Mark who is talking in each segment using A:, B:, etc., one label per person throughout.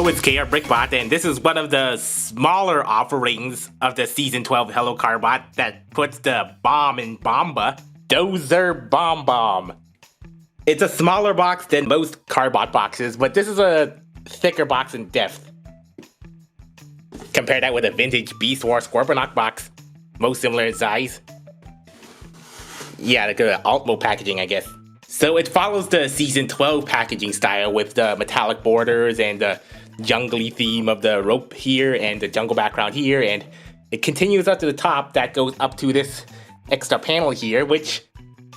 A: Hello, it's KRBrickBot, and this is one of the smaller offerings of the Season 12 Carbot that puts the bomb in Bomba, Dozer Bomb. It's a smaller box than most Carbot boxes, but this is a thicker box in depth. Compare that with a vintage Beast War Scorponok box, most similar in size. Yeah, the alt mode packaging, I guess. So it follows the Season 12 packaging style with the metallic borders and the jungly theme of the rope here and the jungle background here, and it continues up to the top that goes up to this extra panel here, which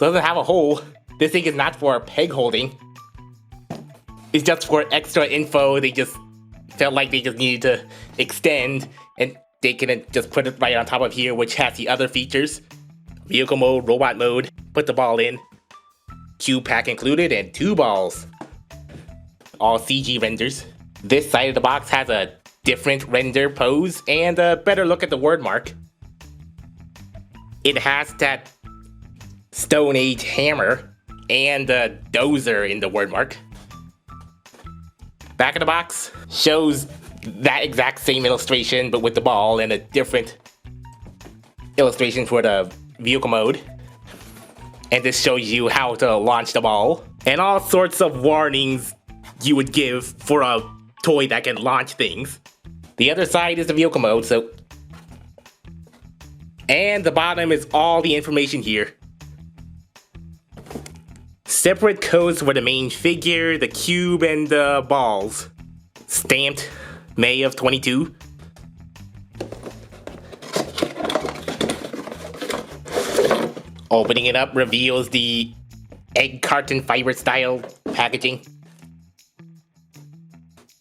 A: doesn't have a hole. This thing is not for peg holding. It's just for extra info. They just felt like they just needed to extend, and they can just put it right on top of here, which has the other features. Vehicle mode, robot mode, put the ball in. Cube pack included, and 2 balls. All CG renders. This side of the box has a different render pose and a better look at the word mark. It has that Stone Age hammer and a dozer in the word mark. Back of the box shows that exact same illustration but with the ball and a different illustration for the vehicle mode. And this shows you how to launch the ball. And all sorts of warnings you would give for a toy that can launch things. The other side is the vehicle mode, so... And the bottom is all the information here. Separate codes for the main figure, the cube, and the balls. Stamped May of 22. Opening it up reveals the egg carton fiber style packaging.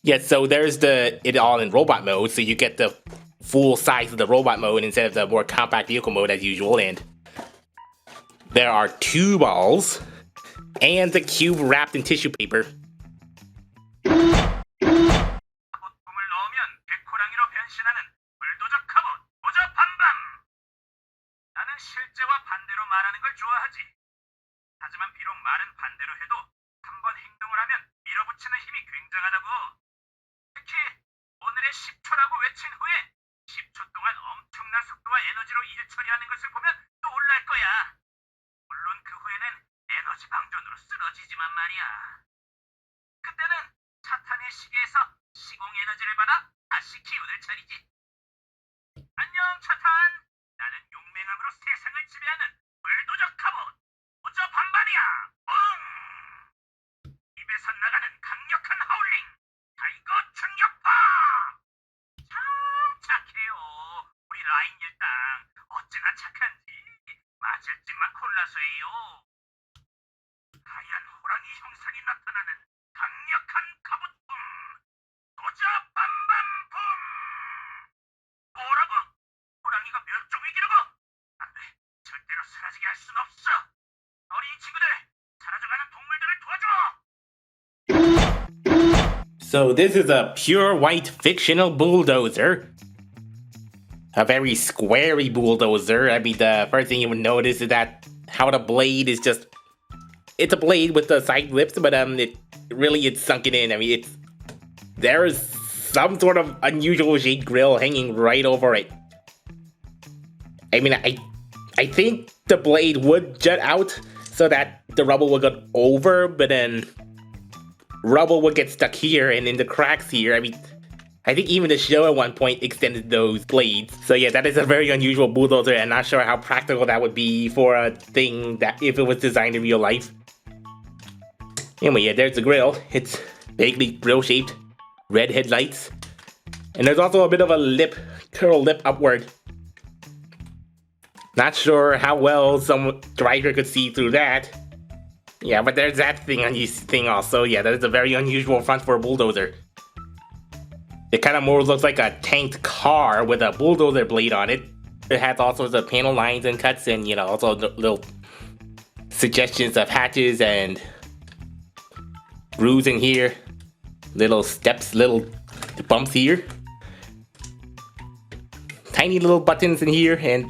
A: Yes, so there's it all in robot mode, so you get the full size of the robot mode instead of the more compact vehicle mode as usual, and there are 2 balls and the cube wrapped in tissue paper.
B: 실제와 반대로 말하는 걸 좋아하지. 하지만 비록 말은 반대로 해도 한번 행동을 하면 밀어붙이는 힘이 굉장하다고. 특히 오늘의 10초라고 외친 후에 10초 동안 엄청난 속도와 에너지로 일 처리하는 것을 보면 또 놀랄 거야. 물론 그 후에는 에너지 방전으로 쓰러지지만 말이야. 그때는 차탄의 시계에서 시공 에너지를 받아 다시 기운을 차리지. 안녕 차탄. 나는 용맹함으로 세상을 지배하는 불도저 카봇 도저밤밤이야. 응! 입에서 나가는 강력한 하울링 타이거 충격파. 참 착해요. 우리 라인 일당 어찌나 착한지 맞을 짓만 골라서예요. 하얀 호랑이 형상이 나타나는 강력한 카봇품 도저밤밤품. 뭐라고? 호랑이가 멸종 위기라고? 안 돼. 절대로 사라지게 할 순 없어. 어린 친구들, 사라져가는 동물들을 도와줘.
A: So this is a pure white fictional bulldozer. A very squarey bulldozer. I mean, the first thing you would notice is that how the blade is just... It's a blade with the side lips, but it's sunken in. I mean, there is some sort of unusual shaped grill hanging right over it. I mean, I think the blade would jut out so that the rubble would go over, but then rubble would get stuck here and in the cracks here. I mean, I think even the show at one point extended those blades. So yeah, that is a very unusual bulldozer, and not sure how practical that would be for a thing that if it was designed in real life. Anyway, yeah, there's the grill. It's vaguely grill shaped, red headlights, and there's also a bit of a curl lip upward. Not sure how well some driver could see through that. Yeah, but there's that thing also. Yeah, that is a very unusual front for a bulldozer. It kind of more looks like a tanked car with a bulldozer blade on it. It has all sorts of panel lines and cuts and, you know, also little suggestions of hatches and grooves in here. Little steps, little bumps here. Tiny little buttons in here, and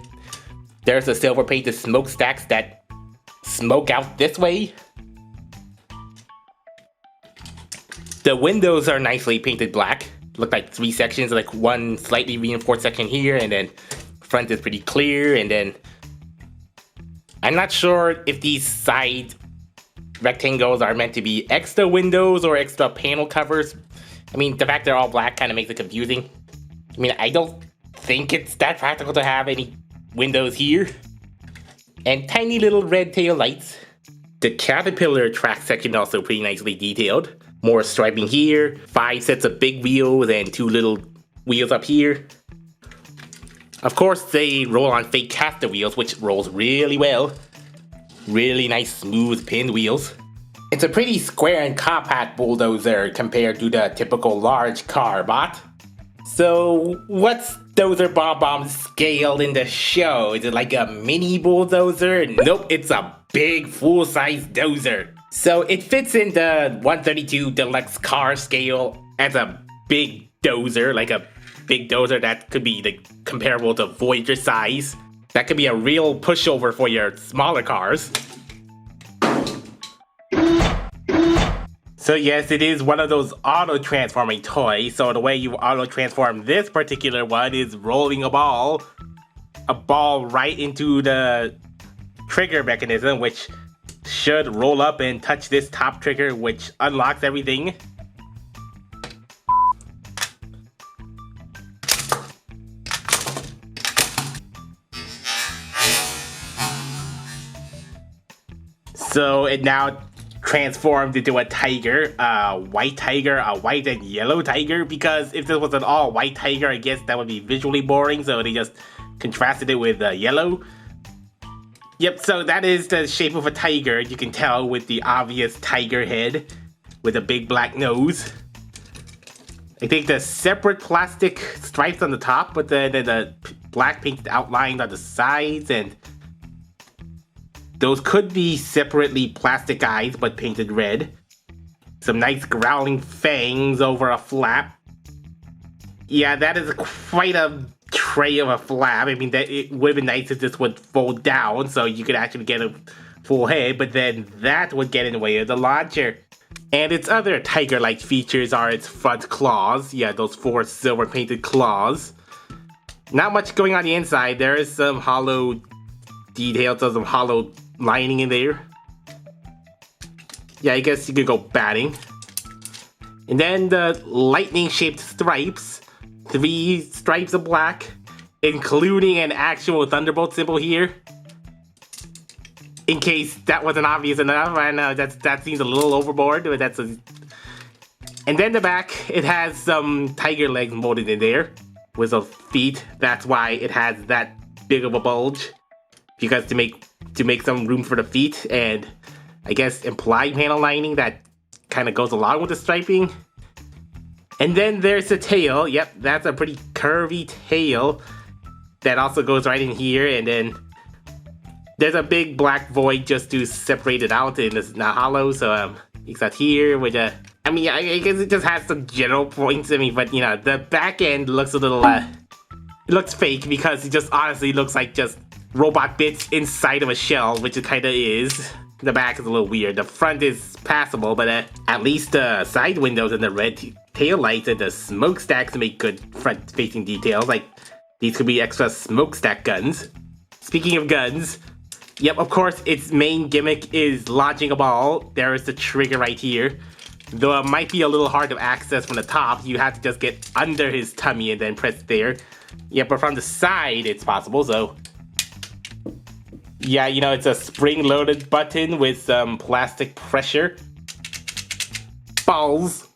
A: there's the silver painted smokestacks that smoke out this way. The windows are nicely painted black. Look like 3 sections, like one slightly reinforced section here, and then front is pretty clear, and then I'm not sure if these side rectangles are meant to be extra windows or extra panel covers. I mean, the fact they're all black kind of makes it confusing. I mean, I don't think it's that practical to have any windows here. And tiny little red tail lights. The Caterpillar track section also pretty nicely detailed. More striping here, 5 sets of big wheels and 2 little wheels up here. Of course, they roll on fake caster wheels, which rolls really well. Really nice, smooth pinned wheels. It's a pretty square and compact bulldozer compared to the typical large Carbot. So, what's Dozerbombbom's scale in the show? Is it like a mini bulldozer? Nope, it's a big full-size dozer. So it fits in the 132 deluxe car scale as a big dozer, like a big dozer that could be comparable to Voyager size. That could be a real pushover for your smaller cars. So yes, it is one of those auto-transforming toys. So the way you auto-transform this particular one is rolling a ball right into the trigger mechanism, which should roll up and touch this top trigger, which unlocks everything. So it now transformed into a tiger, a white and yellow tiger, because if this was an all white tiger, I guess that would be visually boring, so they just contrasted it with yellow. Yep, so that is the shape of a tiger, you can tell with the obvious tiger head with a big black nose. I think the separate plastic stripes on the top, but then the black painted outline on the sides, and those could be separately plastic eyes, but painted red. Some nice growling fangs over a flap. Yeah, that is quite a tray of a flap. I mean, that it would have been nice if this would fold down, so you could actually get a full head, but then that would get in the way of the launcher. And its other tiger-like features are its front claws. Yeah, those 4 silver painted claws. Not much going on the inside. There is some hollow details of some hollow lining in there. Yeah, I guess you could go batting. And then the lightning-shaped stripes. 3 stripes of black, including an actual Thunderbolt symbol here. In case that wasn't obvious enough, I know that seems a little overboard, but that's a... And then the back, it has some tiger legs molded in there with some feet. That's why it has that big of a bulge, because to make some room for the feet, and I guess implied panel lining that kind of goes along with the striping. And then there's the tail. Yep, that's a pretty curvy tail that also goes right in here, and then there's a big black void just to separate it out, and it's not hollow, so it's not here with a... I mean, I guess it just has some general points, I mean, but you know, the back end looks a little, it looks fake, because it just honestly looks like just robot bits inside of a shell, which it kinda is. The back is a little weird. The front is passable, but at least the side windows and the red tail lights and the smokestacks make good front-facing details. Like, these could be extra smokestack guns. Speaking of guns, yep, of course, its main gimmick is launching a ball. There is the trigger right here. Though it might be a little hard to access from the top, you have to just get under his tummy and then press there. Yeah, but from the side, it's possible, so... Yeah, you know, it's a spring-loaded button with some plastic pressure. Balls.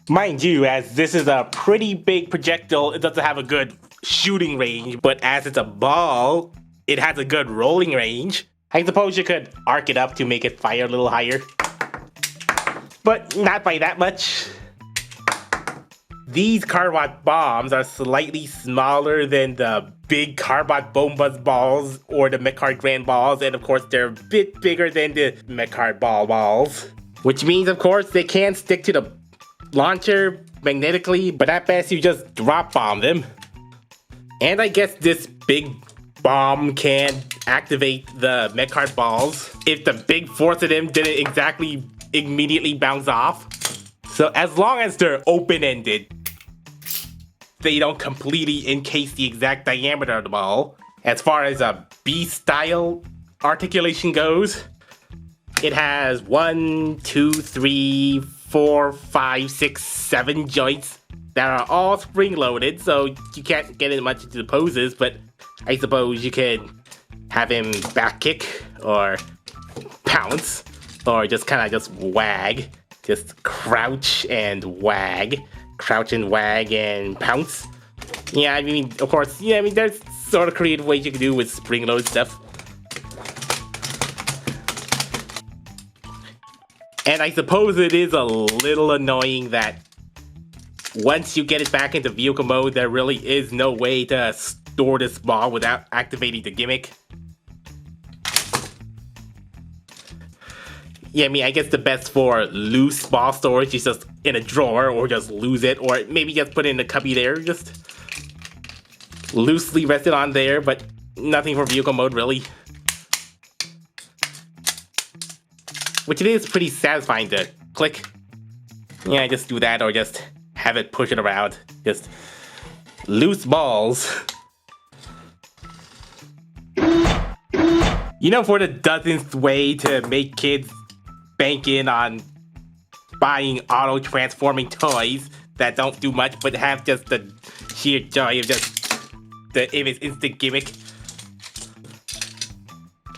A: Mind you, as this is a pretty big projectile, it doesn't have a good shooting range, but as it's a ball, it has a good rolling range. I suppose you could arc it up to make it fire a little higher, but not by that much. These Carbot bombs are slightly smaller than the big Carbot Bombas balls or the Mechard Grand balls, and of course they're a bit bigger than the Mechard ball balls. Which means, of course, they can stick to the launcher magnetically, but at best you just drop bomb them. And I guess this big bomb can activate the Metcard balls if the big force of them didn't exactly immediately bounce off. So as long as they're open-ended, they don't completely encase the exact diameter of the ball. As far as a B-style articulation goes, it has 1, 2, 3, 4, 5, 6, 7 joints that are all spring-loaded, so you can't get it much into the poses, but I suppose you could have him back kick, or pounce, or just kind of just wag. Just crouch and wag. Crouch and wag and pounce. Yeah, I mean, of course, yeah, I mean, there's sort of creative ways you can do with spring-loaded stuff. And I suppose it is a little annoying that once you get it back into vehicle mode, there really is no way to store this ball without activating the gimmick. Yeah, I mean, I guess the best for loose ball storage is just in a drawer, or just lose it, or maybe just put it in a cubby there, just loosely rest it on there, but nothing for vehicle mode, really. Which it is pretty satisfying to click. Yeah, just do that, or just have it push it around. Just loose balls. You know, for the dozenth way to make kids bank in on buying auto-transforming toys that don't do much but have just the sheer joy of just the instant gimmick.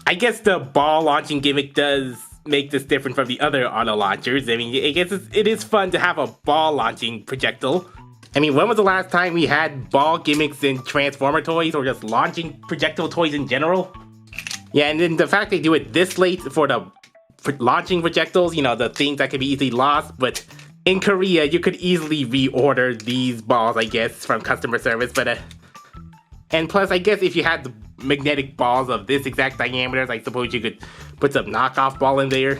A: I guess the ball launching gimmick does make this different from the other auto launchers. I mean, I guess it is fun to have a ball launching projectile. I mean, when was the last time we had ball gimmicks in Transformer toys, or just launching projectile toys in general? Yeah, and then the fact they do it this late for the launching projectiles, you know, the things that can be easily lost, but in Korea, you could easily reorder these balls, I guess, from customer service, but and plus, I guess if you had the magnetic balls of this exact diameter, I suppose you could put some knockoff ball in there.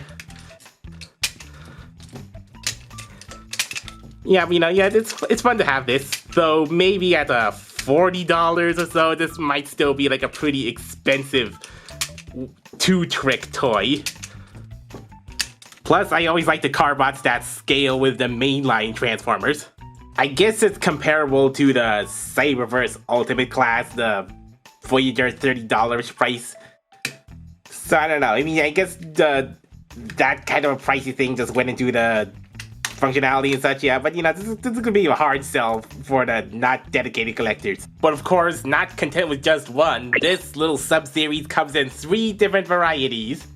A: Yeah, you know, yeah, it's fun to have this. So maybe at $40 or so, this might still be like a pretty expensive 2-trick toy. Plus, I always like the Carbots that scale with the mainline Transformers. I guess it's comparable to the Cyberverse Ultimate class, the Voyager $30 price. So I don't know. I mean, I guess that kind of a pricey thing just went into the functionality and such, yeah. But you know, this is gonna be a hard sell for the not dedicated collectors. But of course, not content with just one, this little sub-series comes in 3 different varieties.